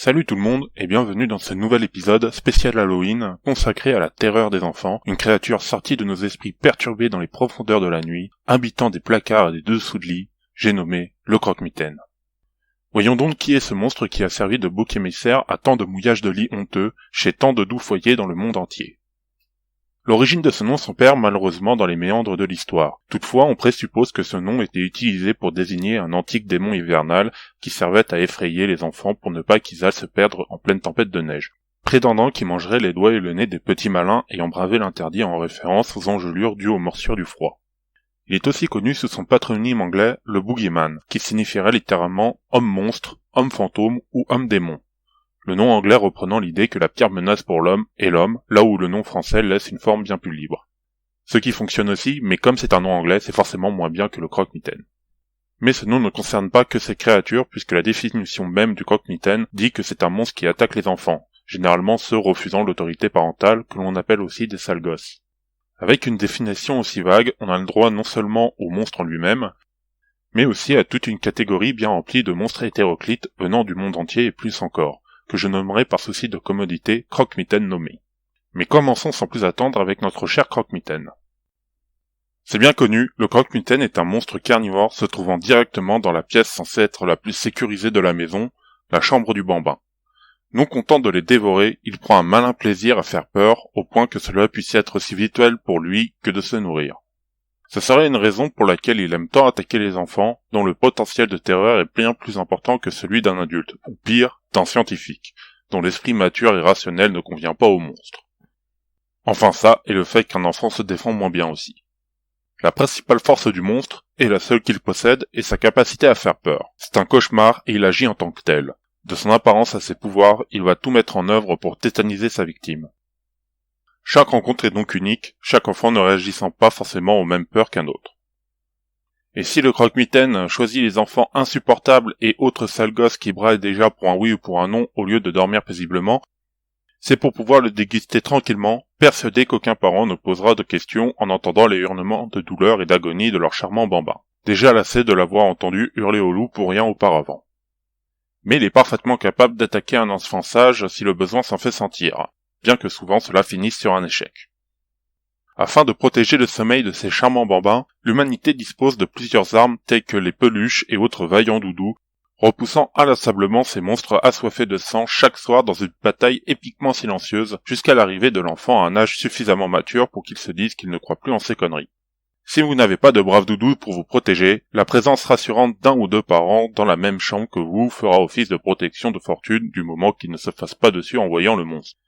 Salut tout le monde et bienvenue dans ce nouvel épisode spécial Halloween consacré à la terreur des enfants, une créature sortie de nos esprits perturbés dans les profondeurs de la nuit, habitant des placards et des dessous de lit, j'ai nommé le croque-mitaine. Voyons donc qui est ce monstre qui a servi de bouc émissaire à tant de mouillages de lits honteux chez tant de doux foyers dans le monde entier. L'origine de ce nom s'opère malheureusement dans les méandres de l'histoire. Toutefois, on présuppose que ce nom était utilisé pour désigner un antique démon hivernal qui servait à effrayer les enfants pour ne pas qu'ils aillent se perdre en pleine tempête de neige, prétendant qu'il mangerait les doigts et le nez des petits malins ayant bravé l'interdit en référence aux engelures dues aux morsures du froid. Il est aussi connu sous son patronyme anglais, le Boogeyman, qui signifierait littéralement homme-monstre, homme-fantôme ou homme-démon. Le nom anglais reprenant l'idée que la pire menace pour l'homme est l'homme, là où le nom français laisse une forme bien plus libre. Ce qui fonctionne aussi, mais comme c'est un nom anglais, c'est forcément moins bien que le croque-mitaine. Mais ce nom ne concerne pas que ces créatures, puisque la définition même du croque-mitaine dit que c'est un monstre qui attaque les enfants, généralement ceux refusant l'autorité parentale, que l'on appelle aussi des sales gosses. Avec une définition aussi vague, on a le droit non seulement au monstre en lui-même, mais aussi à toute une catégorie bien remplie de monstres hétéroclites venant du monde entier et plus encore, que je nommerai par souci de commodité croque-mitaine nommé. Mais commençons sans plus attendre avec notre cher croque-mitaine. C'est bien connu, le croque-mitaine est un monstre carnivore se trouvant directement dans la pièce censée être la plus sécurisée de la maison, la chambre du bambin. Non content de les dévorer, il prend un malin plaisir à faire peur, au point que cela puisse être aussi visuel pour lui que de se nourrir. Ce serait une raison pour laquelle il aime tant attaquer les enfants, dont le potentiel de terreur est bien plus important que celui d'un adulte, ou pire, d'un scientifique, dont l'esprit mature et rationnel ne convient pas au monstre. Enfin ça, et le fait qu'un enfant se défend moins bien aussi. La principale force du monstre, et la seule qu'il possède, est sa capacité à faire peur. C'est un cauchemar et il agit en tant que tel. De son apparence à ses pouvoirs, il va tout mettre en œuvre pour tétaniser sa victime. Chaque rencontre est donc unique, chaque enfant ne réagissant pas forcément aux mêmes peurs qu'un autre. Et si le croque-mitaine choisit les enfants insupportables et autres sales gosses qui braillent déjà pour un oui ou pour un non au lieu de dormir paisiblement, c'est pour pouvoir le déguster tranquillement, persuadé qu'aucun parent ne posera de questions en entendant les hurlements de douleur et d'agonie de leur charmant bambin, déjà lassé de l'avoir entendu hurler au loup pour rien auparavant. Mais il est parfaitement capable d'attaquer un enfant sage si le besoin s'en fait sentir, bien que souvent cela finisse sur un échec. Afin de protéger le sommeil de ces charmants bambins, l'humanité dispose de plusieurs armes telles que les peluches et autres vaillants doudous, repoussant inlassablement ces monstres assoiffés de sang chaque soir dans une bataille épiquement silencieuse jusqu'à l'arrivée de l'enfant à un âge suffisamment mature pour qu'il se dise qu'il ne croit plus en ces conneries. Si vous n'avez pas de braves doudous pour vous protéger, la présence rassurante d'un ou deux parents dans la même chambre que vous fera office de protection de fortune du moment qu'ils ne se fassent pas dessus en voyant le monstre.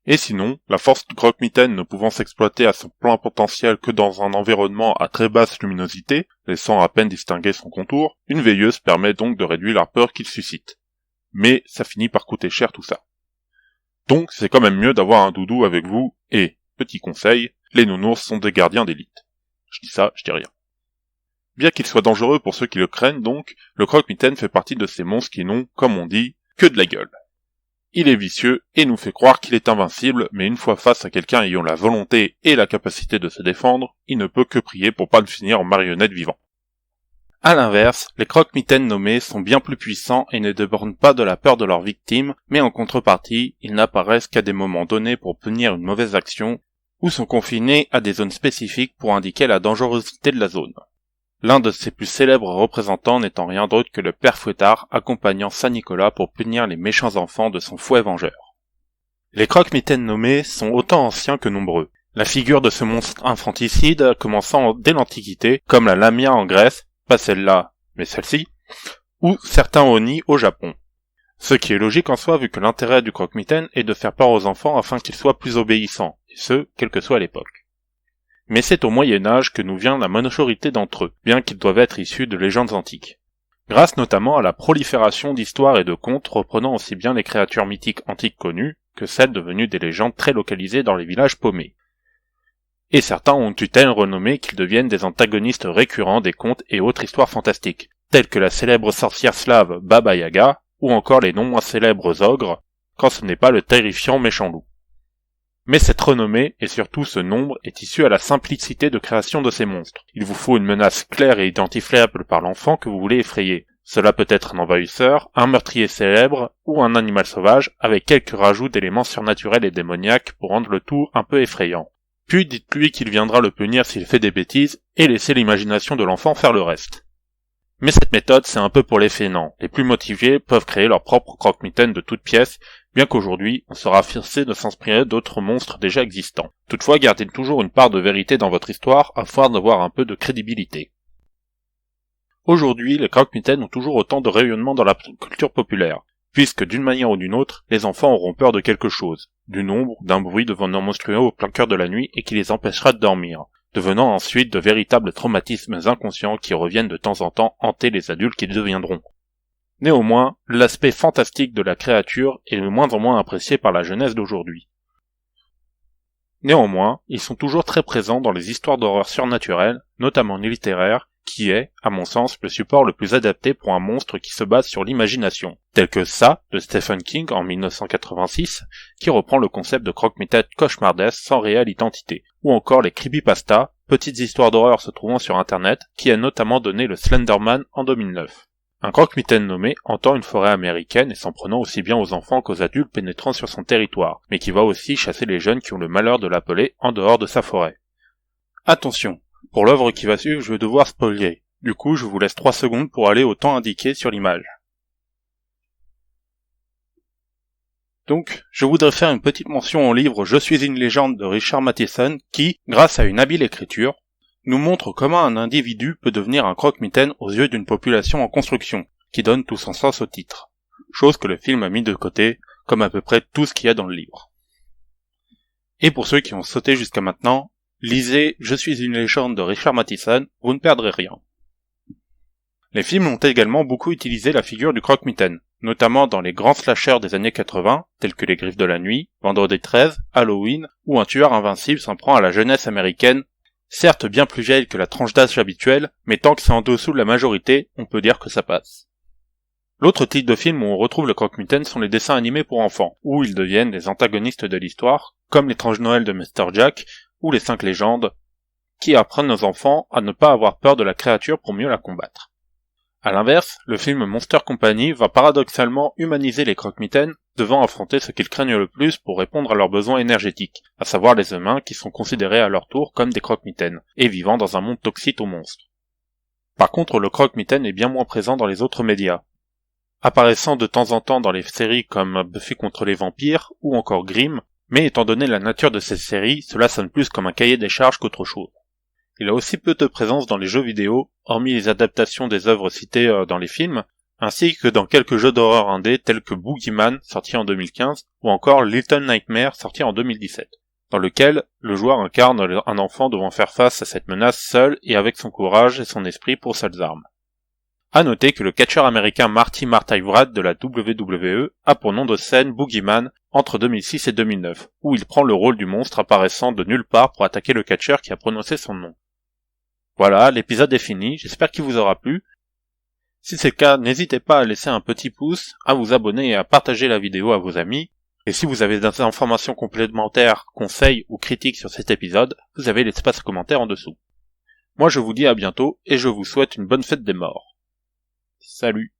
Et sinon, la force du croque-mitaine ne pouvant s'exploiter à son plein potentiel que dans un environnement à très basse luminosité, laissant à peine distinguer son contour, une veilleuse permet donc de réduire la peur qu'il suscite. Mais ça finit par coûter cher tout ça. Donc c'est quand même mieux d'avoir un doudou avec vous, et, petit conseil, les nounours sont des gardiens d'élite. Je dis ça, je dis rien. Bien qu'il soit dangereux pour ceux qui le craignent donc, le croque-mitaine fait partie de ces monstres qui n'ont, comme on dit, que de la gueule. Il est vicieux et nous fait croire qu'il est invincible, mais une fois face à quelqu'un ayant la volonté et la capacité de se défendre, il ne peut que prier pour pas le finir en marionnette vivant. A l'inverse, les croque-mitaines nommés sont bien plus puissants et ne débordent pas de la peur de leurs victimes, mais en contrepartie, ils n'apparaissent qu'à des moments donnés pour punir une mauvaise action, ou sont confinés à des zones spécifiques pour indiquer la dangerosité de la zone. L'un de ses plus célèbres représentants n'étant rien d'autre que le père Fouettard accompagnant Saint-Nicolas pour punir les méchants enfants de son fouet vengeur. Les croque-mitaines nommés sont autant anciens que nombreux. La figure de ce monstre infanticide commençant dès l'Antiquité, comme la Lamia en Grèce, pas celle-là, mais celle-ci, ou certains Oni au Japon. Ce qui est logique en soi vu que l'intérêt du croque-mitaine est de faire peur aux enfants afin qu'ils soient plus obéissants, et ce, quelle que soit l'époque. Mais c'est au Moyen-Âge que nous vient la majorité d'entre eux, bien qu'ils doivent être issus de légendes antiques. Grâce notamment à la prolifération d'histoires et de contes reprenant aussi bien les créatures mythiques antiques connues, que celles devenues des légendes très localisées dans les villages paumés. Et certains ont eu telle renommée qu'ils deviennent des antagonistes récurrents des contes et autres histoires fantastiques, telles que la célèbre sorcière slave Baba Yaga, ou encore les non moins célèbres ogres, quand ce n'est pas le terrifiant méchant loup. Mais cette renommée, et surtout ce nombre, est issu à la simplicité de création de ces monstres. Il vous faut une menace claire et identifiable par l'enfant que vous voulez effrayer, Cela peut être un envahisseur, un meurtrier célèbre ou un animal sauvage avec quelques rajouts d'éléments surnaturels et démoniaques pour rendre le tout un peu effrayant. Puis dites-lui qu'il viendra le punir s'il fait des bêtises et laissez l'imagination de l'enfant faire le reste. Mais cette méthode, c'est un peu pour les fainéants. Les plus motivés peuvent créer leur propre croque-mitaine de toutes pièces, bien qu'aujourd'hui, on sera forcé de s'inspirer d'autres monstres déjà existants. Toutefois, gardez toujours une part de vérité dans votre histoire afin d'avoir un peu de crédibilité. Aujourd'hui, les croque-mitaines ont toujours autant de rayonnement dans la culture populaire, puisque d'une manière ou d'une autre, les enfants auront peur de quelque chose, d'une ombre, d'un bruit devenant monstrueux au plein cœur de la nuit et qui les empêchera de dormir, devenant ensuite de véritables traumatismes inconscients qui reviennent de temps en temps hanter les adultes qu'ils deviendront. Néanmoins, l'aspect fantastique de la créature est de moins en moins apprécié par la jeunesse d'aujourd'hui. Néanmoins, ils sont toujours très présents dans les histoires d'horreur surnaturelles, notamment littéraires, qui est, à mon sens, le support le plus adapté pour un monstre qui se base sur l'imagination, tel que Ça, de Stephen King en 1986, qui reprend le concept de croque-mitaine cauchemardesque sans réelle identité, ou encore les creepypastas, petites histoires d'horreur se trouvant sur internet, qui a notamment donné le Slenderman en 2009. Un croque-mitaine nommé entend une forêt américaine et s'en prenant aussi bien aux enfants qu'aux adultes pénétrant sur son territoire, mais qui va aussi chasser les jeunes qui ont le malheur de l'appeler en dehors de sa forêt. Attention, pour l'œuvre qui va suivre, je vais devoir spoiler. Du coup, je vous laisse 3 secondes pour aller au temps indiqué sur l'image. Donc, je voudrais faire une petite mention au livre Je suis une légende de Richard Matheson qui, grâce à une habile écriture, nous montre comment un individu peut devenir un croque-mitaine aux yeux d'une population en construction, qui donne tout son sens au titre. Chose que le film a mis de côté, comme à peu près tout ce qu'il y a dans le livre. Et pour ceux qui ont sauté jusqu'à maintenant, lisez Je suis une légende de Richard Matheson, vous ne perdrez rien. Les films ont également beaucoup utilisé la figure du croque-mitaine, notamment dans les grands slashers des années 80, tels que Les Griffes de la Nuit, Vendredi 13, Halloween, où un tueur invincible s'en prend à la jeunesse américaine, certes bien plus vieille que la tranche d'âge habituelle, mais tant que c'est en dessous de la majorité, on peut dire que ça passe. L'autre type de film où on retrouve le croque-mitaine sont les dessins animés pour enfants, où ils deviennent les antagonistes de l'histoire, comme l'étrange Noël de Mr. Jack, ou les 5 légendes, qui apprennent aux enfants à ne pas avoir peur de la créature pour mieux la combattre. A l'inverse, le film Monster Company va paradoxalement humaniser les croque-mitaines, devant affronter ce qu'ils craignent le plus pour répondre à leurs besoins énergétiques, à savoir les humains qui sont considérés à leur tour comme des croque-mitaines, et vivant dans un monde toxique aux monstres. Par contre, le croque-mitaine est bien moins présent dans les autres médias, apparaissant de temps en temps dans les séries comme Buffy contre les vampires, ou encore Grimm, mais étant donné la nature de ces séries, cela sonne plus comme un cahier des charges qu'autre chose. Il a aussi peu de présence dans les jeux vidéo, hormis les adaptations des œuvres citées dans les films, ainsi que dans quelques jeux d'horreur indés tels que Boogeyman, sorti en 2015, ou encore Little Nightmares, sorti en 2017, dans lequel le joueur incarne un enfant devant faire face à cette menace seul et avec son courage et son esprit pour seules armes. À noter que le catcheur américain Marty Marty-Wright de la WWE a pour nom de scène Boogeyman entre 2006 et 2009, où il prend le rôle du monstre apparaissant de nulle part pour attaquer le catcheur qui a prononcé son nom. Voilà, l'épisode est fini, j'espère qu'il vous aura plu. Si c'est le cas, n'hésitez pas à laisser un petit pouce, à vous abonner et à partager la vidéo à vos amis. Et si vous avez des informations complémentaires, conseils ou critiques sur cet épisode, vous avez l'espace commentaire en dessous. Moi je vous dis à bientôt et je vous souhaite une bonne fête des morts. Salut.